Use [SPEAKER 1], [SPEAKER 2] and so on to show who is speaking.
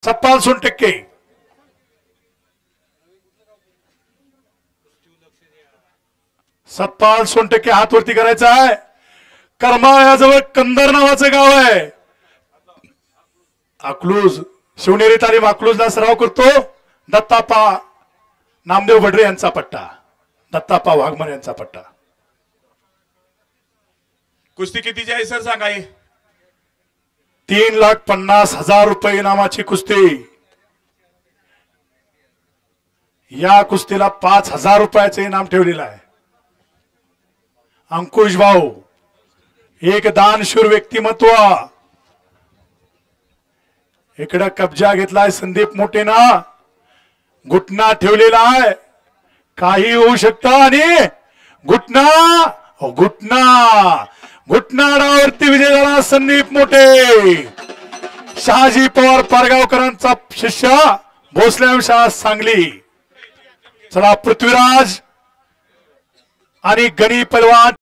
[SPEAKER 1] 57%. हात वरती करायचा आहे. करमाळ्याजवळ कंदर नावाचं गाव आहे. अकलूज शिवनेरी तालीम अकलूजला सराव करतो दत्तापा नामदेव भडरे यांचा पट्टा, दत्तापा वाघमन यांचा पट्टा.
[SPEAKER 2] कुस्ती कितीची आहे सर सांगा.
[SPEAKER 1] 3,50,000 रुपये इनामाची कुस्ती. या कुस्तीला 5,000 रुपयाचे इनाम ठेवलेलं आहे. अंकुश भाऊ एक दानशूर व्यक्तिमत्व. इकडे कब्जा घेतलाय संदीप मोठेना, घुटना ठेवलेला आहे. काही होऊ शकतं आणि घुटना घुटनाडावरती विजय झाला संदीप मोठे. शहाजी पवार पारगावकरांचा शिष्य, भोसले सांगली. चला पृथ्वीराज आणि गणी पहलवान